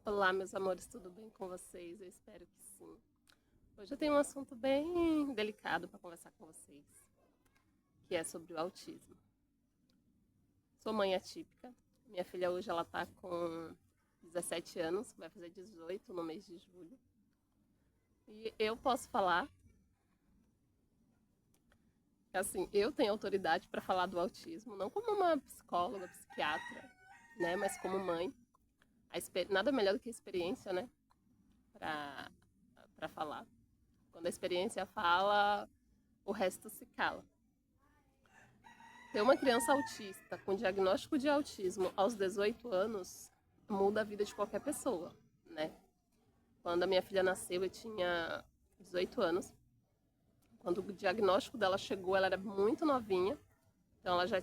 Olá, meus amores, tudo bem com vocês? Eu espero que sim. Hoje eu tenho um assunto bem delicado para conversar com vocês, que é sobre o autismo. Sou mãe atípica. Minha filha hoje ela tá com 17 anos, vai fazer 18 no mês de julho. E eu posso falar que assim, eu tenho autoridade para falar do autismo, não como uma psicóloga, psiquiatra, né, mas como mãe. Nada melhor do que a experiência, né, para falar. Quando a experiência fala, o resto se cala. Ter uma criança autista com diagnóstico de autismo aos 18 anos muda a vida de qualquer pessoa, né? Quando a minha filha nasceu, eu tinha 18 anos. Quando o diagnóstico dela chegou, ela era muito novinha. Então ela já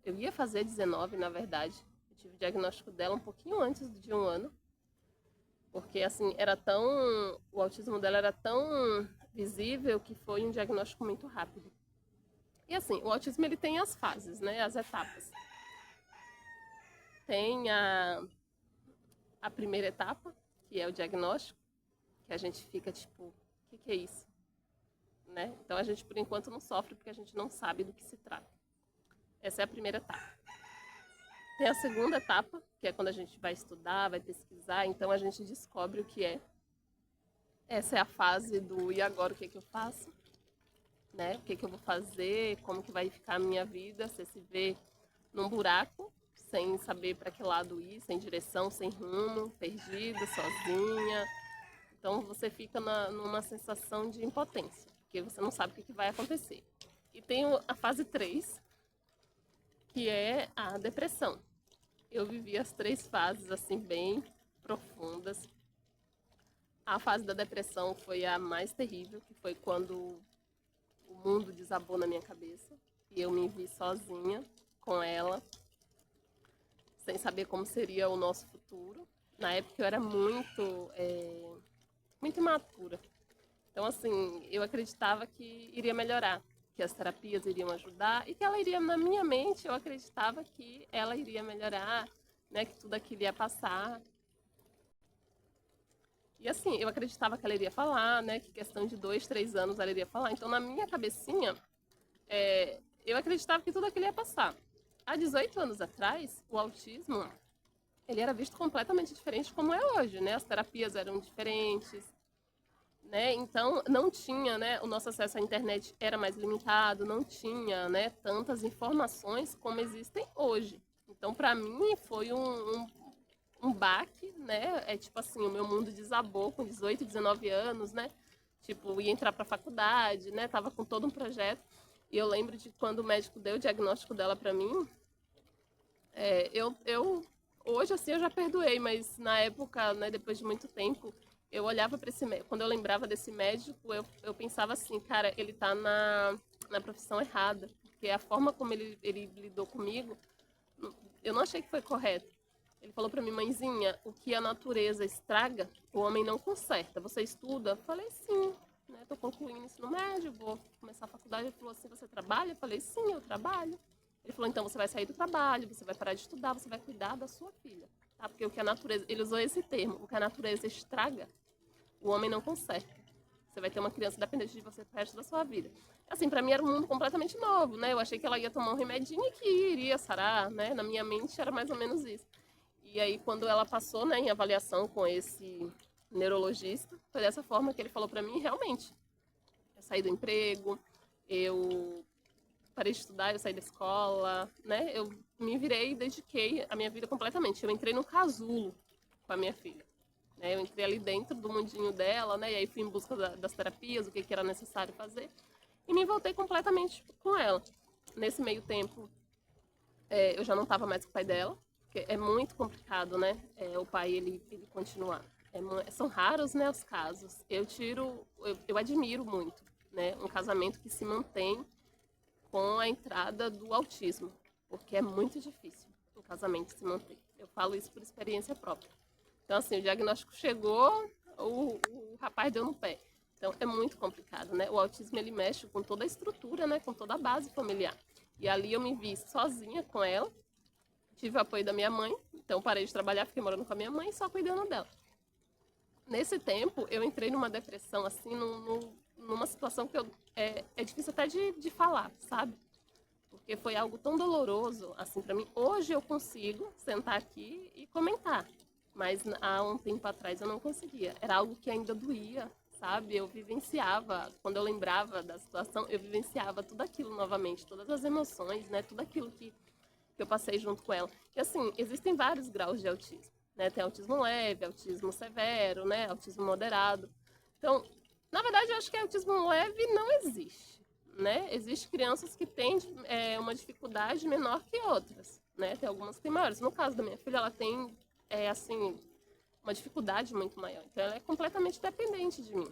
eu ia fazer 19, na verdade. Eu tive o diagnóstico dela um pouquinho antes de um ano, porque assim, o autismo dela era tão visível que foi um diagnóstico muito rápido. E assim, o autismo ele tem as fases, né? As etapas. Tem a primeira etapa, que é o diagnóstico, que a gente fica tipo, o que é isso? Né? Então a gente por enquanto não sofre porque a gente não sabe do que se trata. Essa é a primeira etapa. Tem a segunda etapa, que é quando a gente vai estudar, vai pesquisar, então a gente descobre o que é. Essa é a fase do e agora o que eu faço? Né? O que eu vou fazer? Como que vai ficar a minha vida? Você se vê num buraco, sem saber para que lado ir, sem direção, sem rumo, perdida, sozinha. Então você fica numa sensação de impotência, porque você não sabe o que vai acontecer. E tem a fase 3, que é a depressão. Eu vivi as três fases assim bem profundas. A fase da depressão foi a mais terrível, que foi quando o mundo desabou na minha cabeça e eu me vi sozinha com ela, sem saber como seria o nosso futuro. Na época eu era muito imatura. Então, assim, eu acreditava que iria melhorar, que as terapias iriam ajudar e que ela iria, na minha mente, eu acreditava que ela iria melhorar, né, que tudo aquilo ia passar. E assim, eu acreditava que ela iria falar, né, que questão de 2, 3 anos ela iria falar. Então, na minha cabecinha, eu acreditava que tudo aquilo ia passar. Há 18 anos atrás, o autismo, ele era visto completamente diferente como é hoje, né? As terapias eram diferentes, né? Então não tinha, né? O nosso acesso à internet era mais limitado, não tinha, né? Tantas informações como existem hoje. Então para mim foi um baque, né? É tipo assim, o meu mundo desabou com 18, 19 anos, né? Tipo, ia entrar para faculdade, né? Tava com todo um projeto. E eu lembro de quando o médico deu o diagnóstico dela para mim, eu hoje assim eu já perdoei, mas na época, né, depois de muito tempo, eu olhava para esse médico, quando eu lembrava desse médico, eu pensava assim, cara, ele tá na profissão errada, porque a forma como ele lidou comigo, eu não achei que foi correto. Ele falou para mim, mãezinha, o que a natureza estraga, o homem não conserta. Você estuda? Eu falei, sim. Né? Tô concluindo ensino médio, vou começar a faculdade. Ele falou assim, você trabalha? Eu falei, sim, eu trabalho. Ele falou, então você vai sair do trabalho, você vai parar de estudar, você vai cuidar da sua filha. Tá? Porque o que a natureza, ele usou esse termo, o que a natureza estraga, o homem não conserta. Você vai ter uma criança dependente de você pro resto da sua vida. Assim, para mim era um mundo completamente novo, né? Eu achei que ela ia tomar um remedinho e que iria sarar, né? Na minha mente era mais ou menos isso. E aí, quando ela passou, né, em avaliação com esse neurologista, foi dessa forma que ele falou para mim, realmente. Eu saí do emprego, eu parei de estudar, eu saí da escola, né? Eu me virei e dediquei a minha vida completamente. Eu entrei no casulo com a minha filha. Né? Eu entrei ali dentro do mundinho dela, né? E aí fui em busca das terapias, o que era necessário fazer. E me voltei completamente com ela. Nesse meio tempo, eu já não estava mais com o pai dela, porque é muito complicado, né? O pai, ele continuar. São raros, né, os casos. Eu admiro muito, né? Um casamento que se mantém com a entrada do autismo, porque é muito difícil um casamento se manter. Eu falo isso por experiência própria. Então, assim, o diagnóstico chegou, o rapaz deu no pé. Então, é muito complicado, né? O autismo, ele mexe com toda a estrutura, né? Com toda a base familiar. E ali eu me vi sozinha com ela, tive o apoio da minha mãe, Então, parei de trabalhar, fiquei morando com a minha mãe, só cuidando dela. Nesse tempo, eu entrei numa depressão, assim, numa situação que é difícil até de falar, sabe? Porque foi algo tão doloroso, assim, para mim. Hoje eu consigo sentar aqui e comentar, mas há um tempo atrás eu não conseguia. Era algo que ainda doía, sabe? Eu vivenciava, quando eu lembrava da situação, eu vivenciava tudo aquilo novamente, todas as emoções, né? Tudo aquilo que eu passei junto com ela. E assim, existem vários graus de autismo, né? Tem autismo leve, autismo severo, né? Autismo moderado. Então, na verdade, eu acho que autismo leve não existe, né? Existem crianças que têm uma dificuldade menor que outras, né? Tem algumas que têm maiores. No caso da minha filha, ela tem, assim, uma dificuldade muito maior. Então, ela é completamente dependente de mim.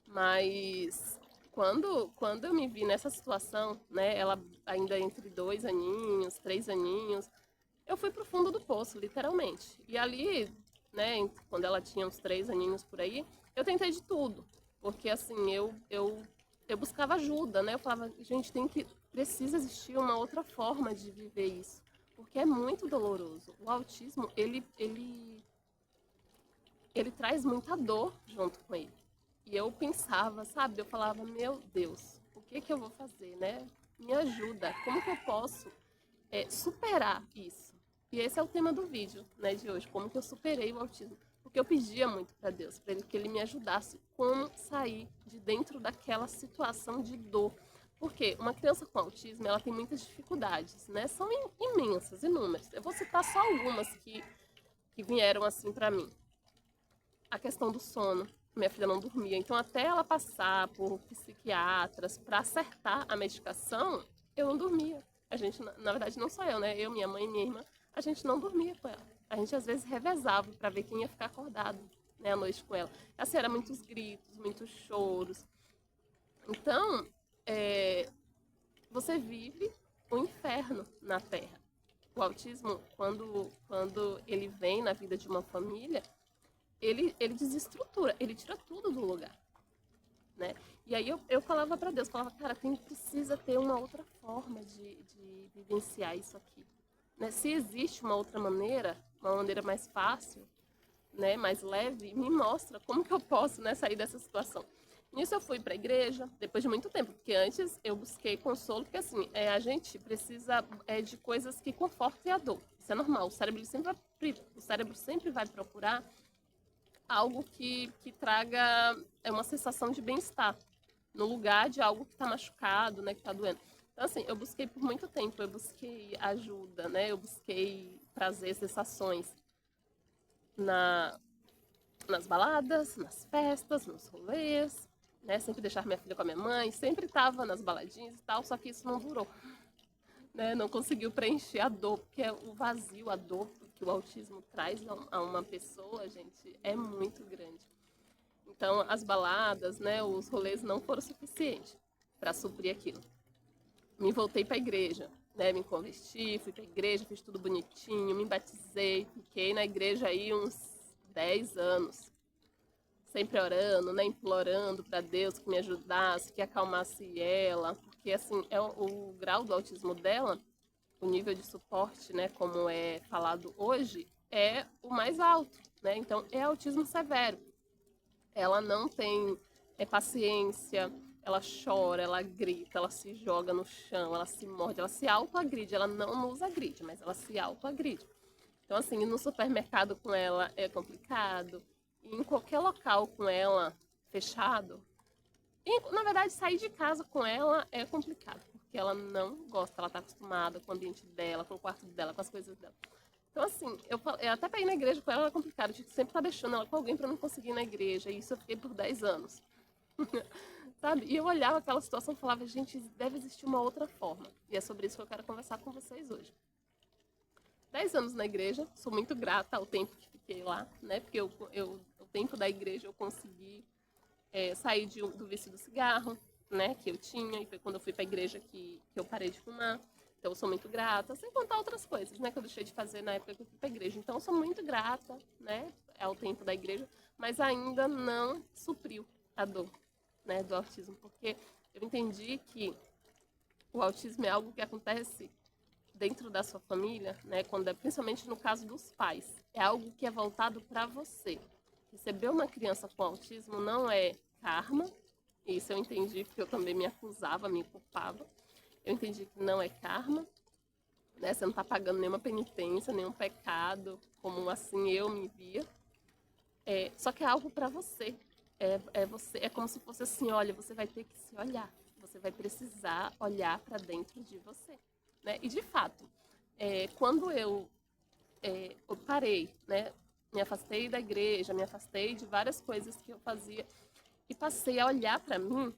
Mas quando eu me vi nessa situação, né, ela ainda entre 2 aninhos, 3 aninhos, eu fui pro fundo do poço, literalmente. E ali, né, quando ela tinha uns 3 aninhos por aí, eu tentei de tudo. Porque assim, eu buscava ajuda, né? Eu falava, gente, precisa existir uma outra forma de viver isso. Porque é muito doloroso. O autismo, ele traz muita dor junto com ele. E eu pensava, sabe? Eu falava, meu Deus, o que que eu vou fazer, né? Me ajuda, como que eu posso superar isso? E esse é o tema do vídeo, né, de hoje, como que eu superei o autismo. Porque eu pedia muito para Deus, para ele que ele me ajudasse como sair de dentro daquela situação de dor. Porque uma criança com autismo, ela tem muitas dificuldades, né? São imensas, inúmeras. Eu vou citar só algumas que vieram assim para mim. A questão do sono. Minha filha não dormia. Então, até ela passar por psiquiatras para acertar a medicação, eu não dormia. A gente, na verdade, não só eu, né? Eu, minha mãe e minha irmã, a gente não dormia com ela. A gente, às vezes, revezava para ver quem ia ficar acordado, né, à noite com ela. Assim, era muitos gritos, muitos choros. Então, você vive o inferno na Terra. O autismo, quando ele vem na vida de uma família, ele desestrutura, ele tira tudo do lugar, né? E aí eu falava para Deus, falava, cara, precisa ter uma outra forma de vivenciar isso aqui, né? Se existe uma outra maneira, uma maneira mais fácil, né, mais leve, me mostra como que eu posso, né, sair dessa situação. Nisso eu fui para a igreja, depois de muito tempo, porque antes eu busquei consolo, porque assim, a gente precisa de coisas que confortem a dor. Isso é normal, o cérebro sempre vai procurar algo que traga uma sensação de bem-estar no lugar de algo que está machucado, né, que está doendo. Então, assim, eu busquei por muito tempo, eu busquei ajuda, né, eu busquei trazer sensações nas baladas, nas festas, nos rolês, né, sempre deixar minha filha com a minha mãe, sempre estava nas baladinhas e tal, só que isso não durou, né, não conseguiu preencher a dor, porque o vazio, a dor que o autismo traz a uma pessoa, gente, é muito grande. Então, as baladas, né, os rolês não foram suficientes para suprir aquilo. Me voltei para a igreja, né, me converti, fui para a igreja, fiz tudo bonitinho, me batizei, fiquei na igreja aí uns 10 anos, sempre orando, né, implorando para Deus que me ajudasse, que acalmasse ela, porque assim, o grau do autismo dela, o nível de suporte, né, como é falado hoje, é o mais alto, né? Então, é autismo severo. Ela não tem paciência, ela chora, ela grita, ela se joga no chão, ela se morde, ela se autoagride. Ela não nos agride, mas ela se autoagride. Então, assim, ir no supermercado com ela é complicado. E em qualquer local com ela fechado. E, na verdade, sair de casa com ela é complicado, porque ela não gosta, ela está acostumada com o ambiente dela, com o quarto dela, com as coisas dela. Então, assim, eu até pra ir na igreja com ela era complicado. A gente sempre tá deixando ela com alguém pra não conseguir ir na igreja. E isso eu fiquei por 10 anos. Sabe? E eu olhava aquela situação e falava, gente, deve existir uma outra forma. E é sobre isso que eu quero conversar com vocês hoje. 10 anos na igreja, sou muito grata ao tempo que fiquei lá, né? Porque o tempo da igreja eu consegui sair do vício do cigarro, né? Que eu tinha. E foi quando eu fui pra igreja que eu parei de fumar. Então, eu sou muito grata, sem contar outras coisas, né, que eu deixei de fazer na época que eu fui para a igreja. Então, eu sou muito grata, né, ao tempo da igreja, mas ainda não supriu a dor, né, do autismo, porque eu entendi que o autismo é algo que acontece dentro da sua família, né, quando principalmente no caso dos pais, é algo que é voltado para você. Receber uma criança com autismo não é karma, isso eu entendi porque eu também me acusava, me culpava. Eu entendi que não é karma, né? Você não está pagando nenhuma penitência, nenhum pecado, como assim eu me via. Só que é algo para você. Você. É como se fosse assim, olha, você vai ter que se olhar. Você vai precisar olhar para dentro de você. Né? E de fato, quando eu parei, né? Me afastei da igreja, me afastei de várias coisas que eu fazia e passei a olhar para mim,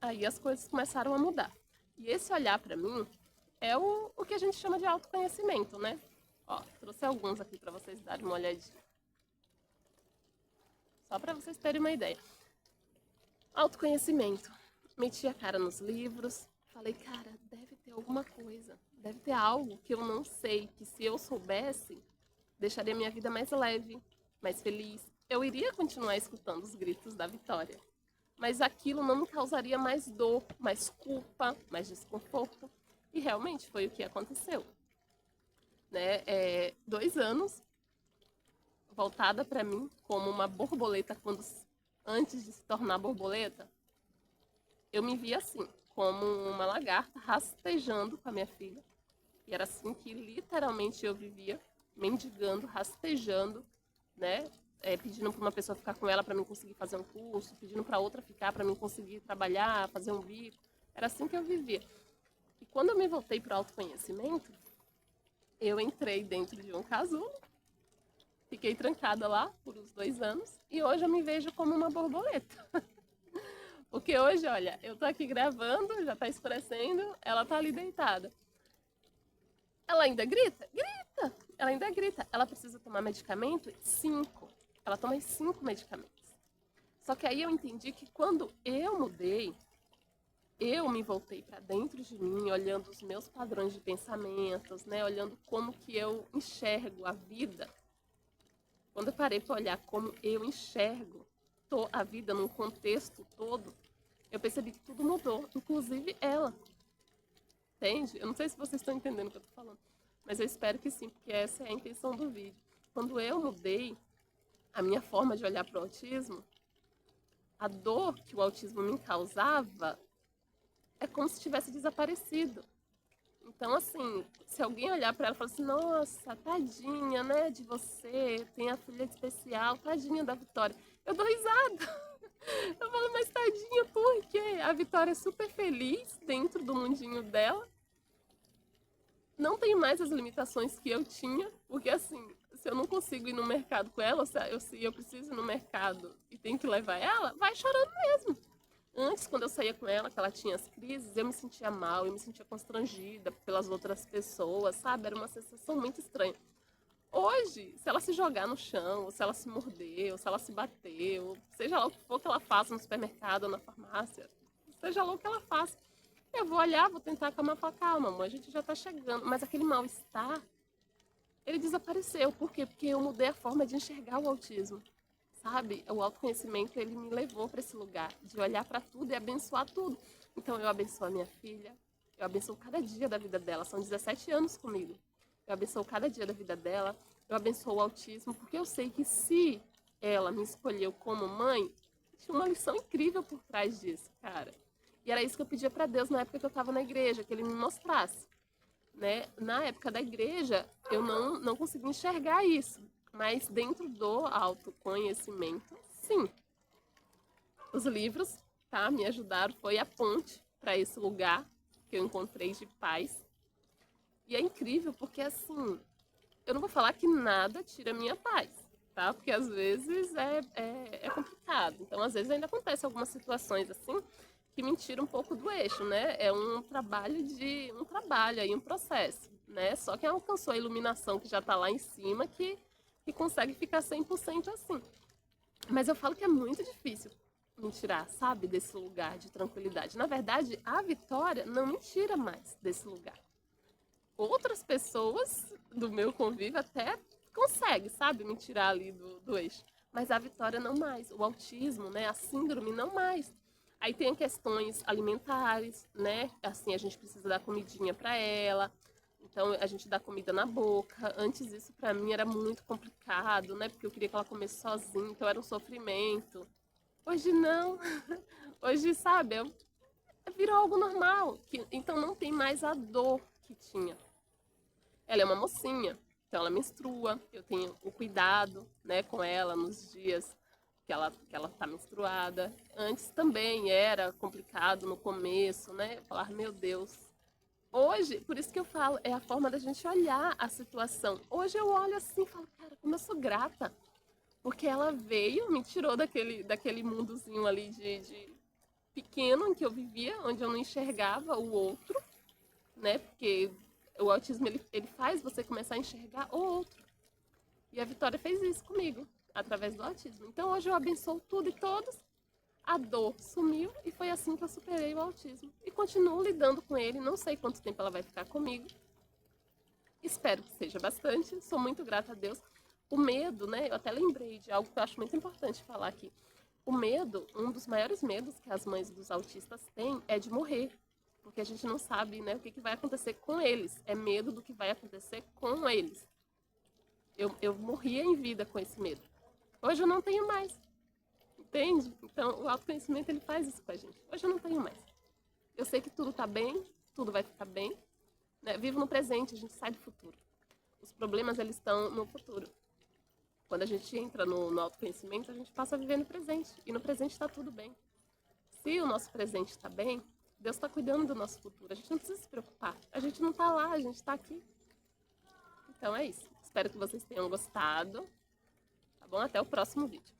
aí as coisas começaram a mudar. E esse olhar para mim é o que a gente chama de autoconhecimento, né? Ó, trouxe alguns aqui para vocês darem uma olhadinha. Só para vocês terem uma ideia. Autoconhecimento. Meti a cara nos livros, falei, cara, deve ter alguma coisa, deve ter algo que eu não sei, que se eu soubesse, deixaria minha vida mais leve, mais feliz. Eu iria continuar escutando os gritos da Vitória, mas aquilo não me causaria mais dor, mais culpa, mais desconforto. E realmente foi o que aconteceu. Né? 2 anos voltada para mim como uma borboleta antes de se tornar borboleta, eu me via assim, como uma lagarta rastejando com a minha filha. E era assim que literalmente eu vivia, mendigando, rastejando, né? Pedindo para uma pessoa ficar com ela para mim conseguir fazer um curso, pedindo para outra ficar para mim conseguir trabalhar, fazer um bico. Era assim que eu vivia. E quando eu me voltei para o autoconhecimento, eu entrei dentro de um casulo, fiquei trancada lá por uns 2 anos e hoje eu me vejo como uma borboleta. Porque hoje, olha, eu tô aqui gravando, já tá escurecendo, ela tá ali deitada. Ela ainda grita? Grita! Ela ainda grita. Ela precisa tomar medicamento? 5. Ela toma 5 medicamentos. Só que aí eu entendi que quando eu mudei, eu me voltei para dentro de mim, olhando os meus padrões de pensamentos, né? Olhando como que eu enxergo a vida. Quando eu parei para olhar como eu enxergo a vida num contexto todo, eu percebi que tudo mudou, inclusive ela. Entende? Eu não sei se vocês estão entendendo o que eu estou falando, mas eu espero que sim, porque essa é a intenção do vídeo. Quando eu mudei a minha forma de olhar para o autismo, a dor que o autismo me causava é como se tivesse desaparecido. Então, assim, se alguém olhar para ela e falar assim, nossa, tadinha, né, de você, tem a filha especial, tadinha da Vitória, eu dou risada. Eu falo, mas tadinha, por quê? A Vitória é super feliz dentro do mundinho dela. Não tem mais as limitações que eu tinha, porque assim, se eu não consigo ir no mercado com ela, se eu preciso ir no mercado e tenho que levar ela, vai chorando mesmo. Antes, quando eu saía com ela, que ela tinha as crises, eu me sentia mal, eu me sentia constrangida pelas outras pessoas, sabe? Era uma sensação muito estranha. Hoje, se ela se jogar no chão, ou se ela se morder, ou se ela se bater, ou seja lá o que for que ela faça no supermercado ou na farmácia, seja lá o que ela faça, eu vou olhar, vou tentar acalmar e falar, calma, amor, a gente já tá chegando. Mas aquele mal-estar, ele desapareceu. Por quê? Porque eu mudei a forma de enxergar o autismo, sabe? O autoconhecimento, ele me levou para esse lugar de olhar para tudo e abençoar tudo. Então, eu abençoo a minha filha, eu abençoo cada dia da vida dela. São 17 anos comigo. Eu abençoo cada dia da vida dela, eu abençoo o autismo, porque eu sei que se ela me escolheu como mãe, tinha uma lição incrível por trás disso, cara. E era isso que eu pedia para Deus na época que eu estava na igreja, que ele me mostrasse. Né? Na época da igreja, eu não conseguia enxergar isso, mas dentro do autoconhecimento, sim. Os livros, tá, me ajudaram, foi a ponte para esse lugar que eu encontrei de paz. E é incrível porque, assim, eu não vou falar que nada tira a minha paz, tá? Porque às vezes é complicado. Então, às vezes ainda acontece algumas situações assim que me tiram um pouco do eixo, né? É um trabalho aí, um processo, né? Só quem alcançou a iluminação que já tá lá em cima que consegue ficar 100% assim. Mas eu falo que é muito difícil me tirar, sabe, desse lugar de tranquilidade. Na verdade, a Vitória não me tira mais desse lugar. Outras pessoas do meu convívio até conseguem, sabe, me tirar ali do eixo. Mas a Vitória não mais. O autismo, né, a síndrome não mais. Aí tem questões alimentares, né? Assim, a gente precisa dar comidinha para ela. Então a gente dá comida na boca. Antes isso para mim era muito complicado, né? Porque eu queria que ela comesse sozinha, então era um sofrimento. Hoje não. Hoje, sabe, virou algo normal. Então não tem mais a dor que tinha. Ela é uma mocinha, então ela menstrua. Eu tenho o cuidado, né, com ela nos dias que ela tá menstruada. Antes também era complicado no começo, né? Falar, meu Deus. Hoje, por isso que eu falo, é a forma da gente olhar a situação. Hoje eu olho assim e falo, cara, como eu sou grata. Porque ela veio, me tirou daquele mundozinho ali de pequeno em que eu vivia, onde eu não enxergava o outro, né? Porque o autismo ele faz você começar a enxergar o outro. E a Vitória fez isso comigo, através do autismo. Então hoje eu abençoo tudo e todos. A dor sumiu e foi assim que eu superei o autismo. E continuo lidando com ele, não sei quanto tempo ela vai ficar comigo. Espero que seja bastante, sou muito grata a Deus. O medo, né? Eu até lembrei de algo que eu acho muito importante falar aqui. O medo, um dos maiores medos que as mães dos autistas têm é de morrer. Porque a gente não sabe, né, o que vai acontecer com eles. É medo do que vai acontecer com eles. Eu morria em vida com esse medo. Hoje eu não tenho mais. Entende? Então, o autoconhecimento, ele faz isso com a gente. Hoje eu não tenho mais. Eu sei que tudo tá bem, tudo vai ficar bem. Né? Vivo no presente, a gente sai do futuro. Os problemas, eles estão no futuro. Quando a gente entra no autoconhecimento, a gente passa a viver no presente. E no presente está tudo bem. Se o nosso presente está bem, Deus está cuidando do nosso futuro. A gente não precisa se preocupar. A gente não está lá, a gente está aqui. Então é isso. Espero que vocês tenham gostado. Tá bom? Até o próximo vídeo.